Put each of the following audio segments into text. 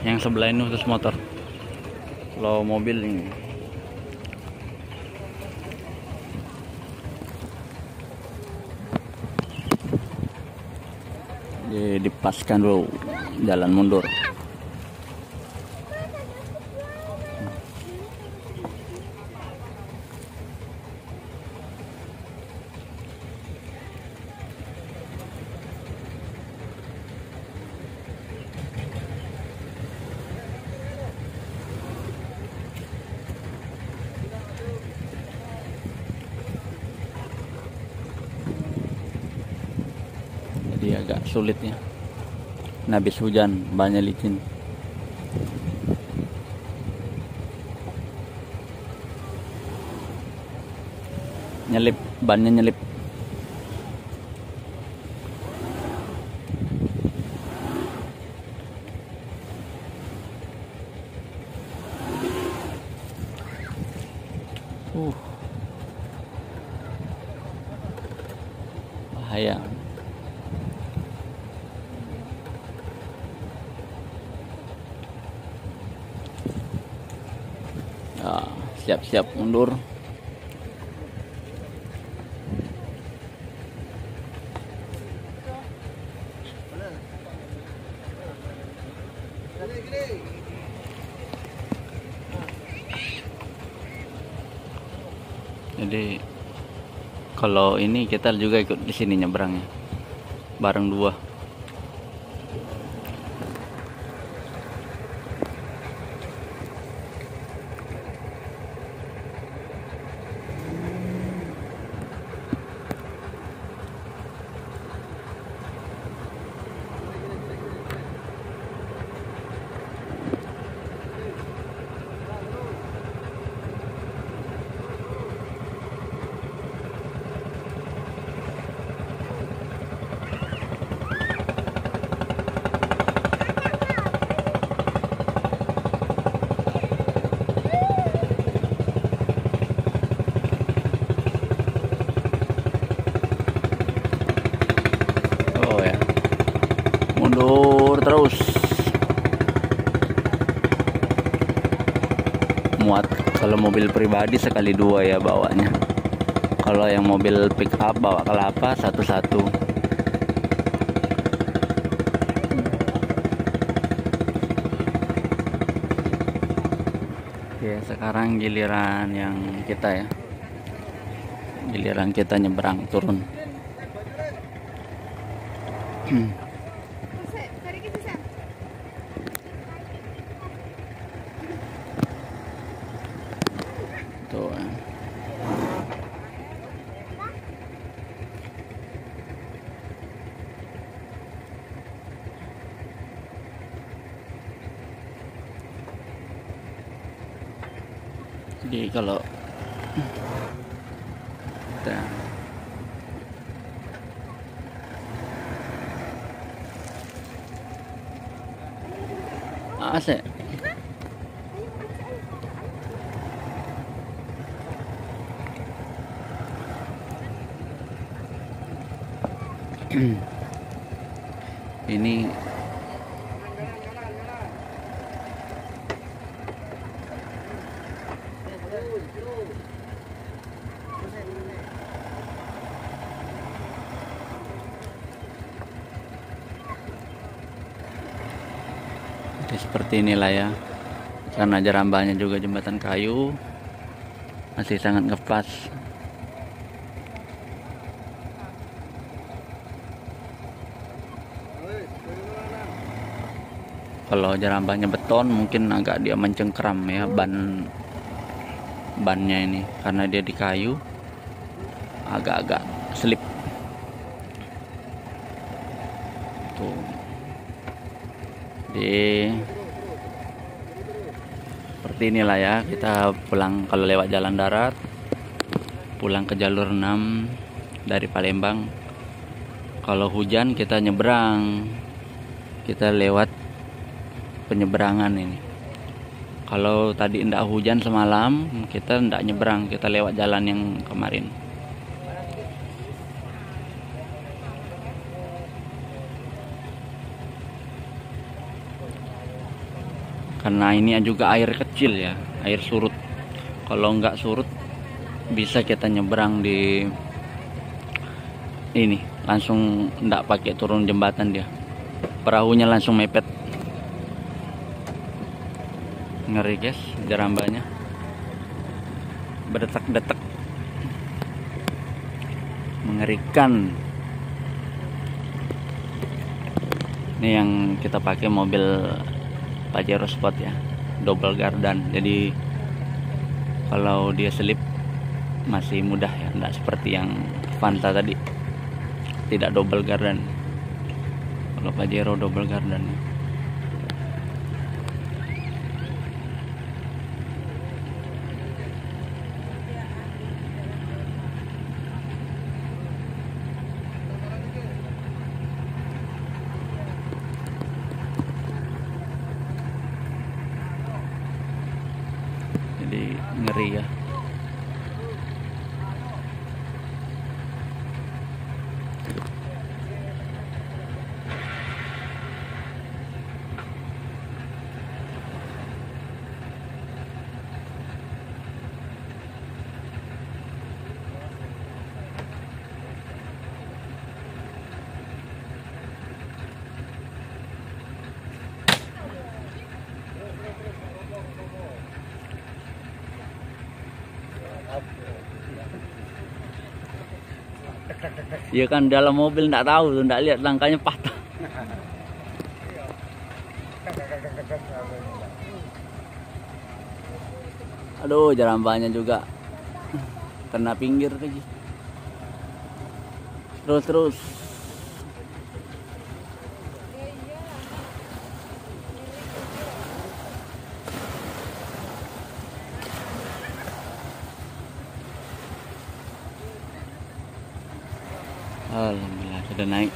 Yang sebelah ini khusus motor. Kalau mobil ini dipaskan dulu, jalan mundur. Jadi agak sulit ya. Nah, habis hujan banyak licin. Nyelip, bannya nyelip. Bahaya. Ya, siap-siap mundur. Jadi kalau ini kita juga ikut di sini nyebrangnya, bareng dua. Mundur terus, muat. Kalau mobil pribadi sekali dua ya bawanya. Kalau yang mobil pick up bawa kelapa satu-satu. Oke, sekarang giliran yang kita ya, giliran kita nyebrang turun. Tuh. Jadi kalau kita AC ini seperti inilah ya, karena jerambahnya juga jembatan kayu, masih sangat ngepas. Kalau jerambahnya beton mungkin agak dia mencengkram ya, bannya ini, karena dia di kayu agak-agak slip tuh. Jadi seperti inilah ya, kita pulang kalau lewat jalan darat, pulang ke jalur 6 dari Palembang. Kalau hujan kita nyebrang, kita lewat penyeberangan ini. Kalau tadi ndak hujan semalam, kita ndak nyebrang, kita lewat jalan yang kemarin. karena ini juga air kecil ya, air surut. Kalau nggak surut bisa kita nyebrang di ini, langsung nggak pakai turun jembatan, dia perahunya langsung mepet. Ngeri guys, jerambanya berdetak-detak, mengerikan. Ini yang kita pakai mobil Pajero Sport ya, double gardan. Jadi kalau dia selip masih mudah ya, tidak seperti yang Fanta tadi, tidak double gardan. Kalau Pajero double gardan. Jadi ngeri ya. Ya kan dalam mobil nggak tahu tuh, nggak lihat langkahnya patah. Aduh, jerambanya juga kena pinggir lagi. Terus. Alhamdulillah sudah naik.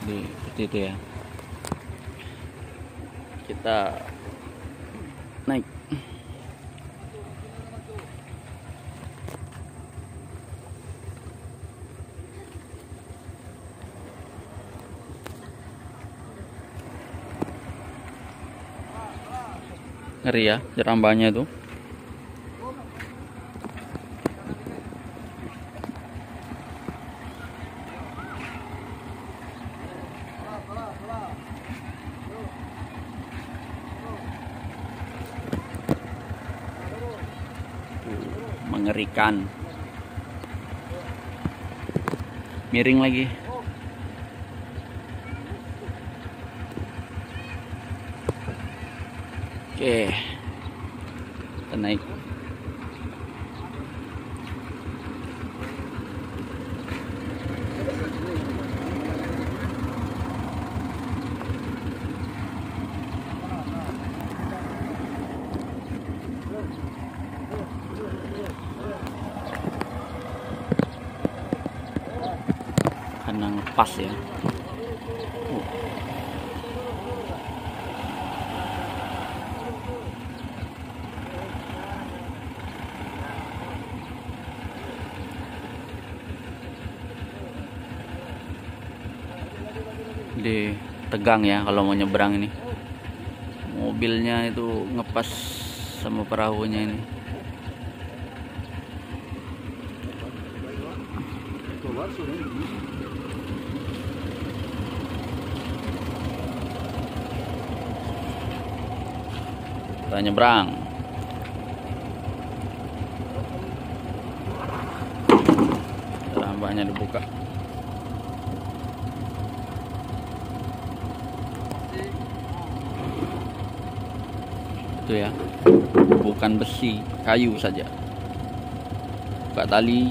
Seperti itu ya. Kita naik. Ngeri ya jerambanya itu. Mengerikan. Miring lagi. Oke, kita naik. Kanang pas ya. Di tegang ya kalau mau nyebrang ini, mobilnya itu ngepas sama perahunya ini. Kita nyebrang. Rambahnya dibuka. Itu ya, bukan besi, kayu saja. Buka tali.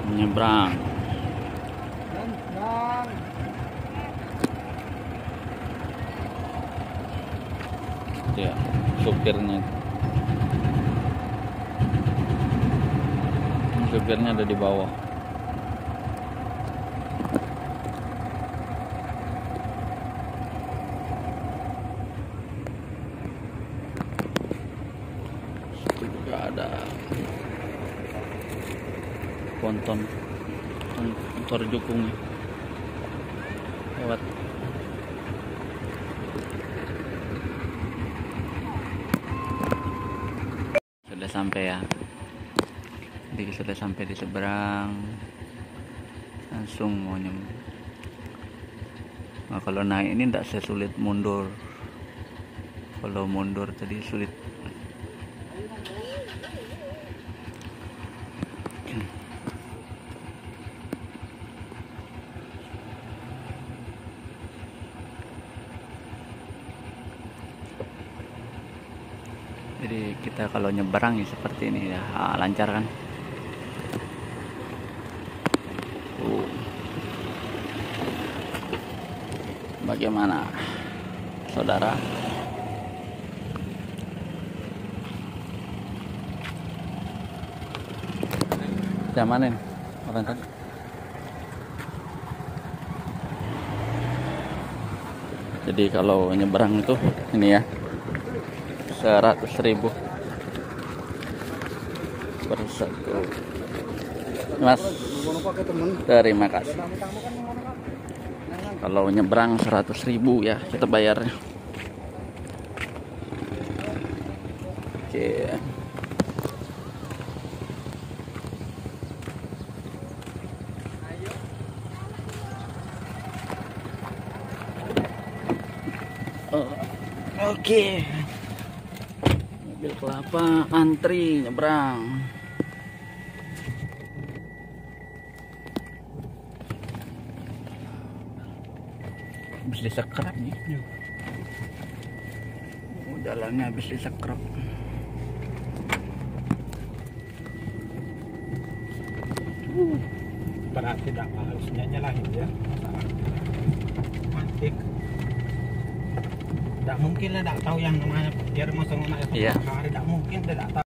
Menyeberang. Itu ya, supirnya. Supirnya ada di bawah. ada ponton motor jukungnya lewat. Sudah sampai ya, jadi sudah sampai di seberang, langsung mau nah, kalau naik ini tidak sesulit mundur. Kalau mundur tadi sulit. Jadi kita kalau nyebrang ya seperti ini ya, lancar kan. Bagaimana saudara? Jamanin orang tadi. Jadi kalau nyebrang itu ini ya 100.000 per satu. Mas, terima kasih. Kalau nyebrang 100.000 ya kita bayarnya. Oke. Oke. Mobil kelapa antri nyebrang. Habis disekrap nih. Jalannya habis disekrap. Berarti tidak harusnya nyalahin ya. Matik. Tidak mungkin lah, tidak tahu yang namanya biar masuk naik. Iya. Tidak mungkin tidak tahu.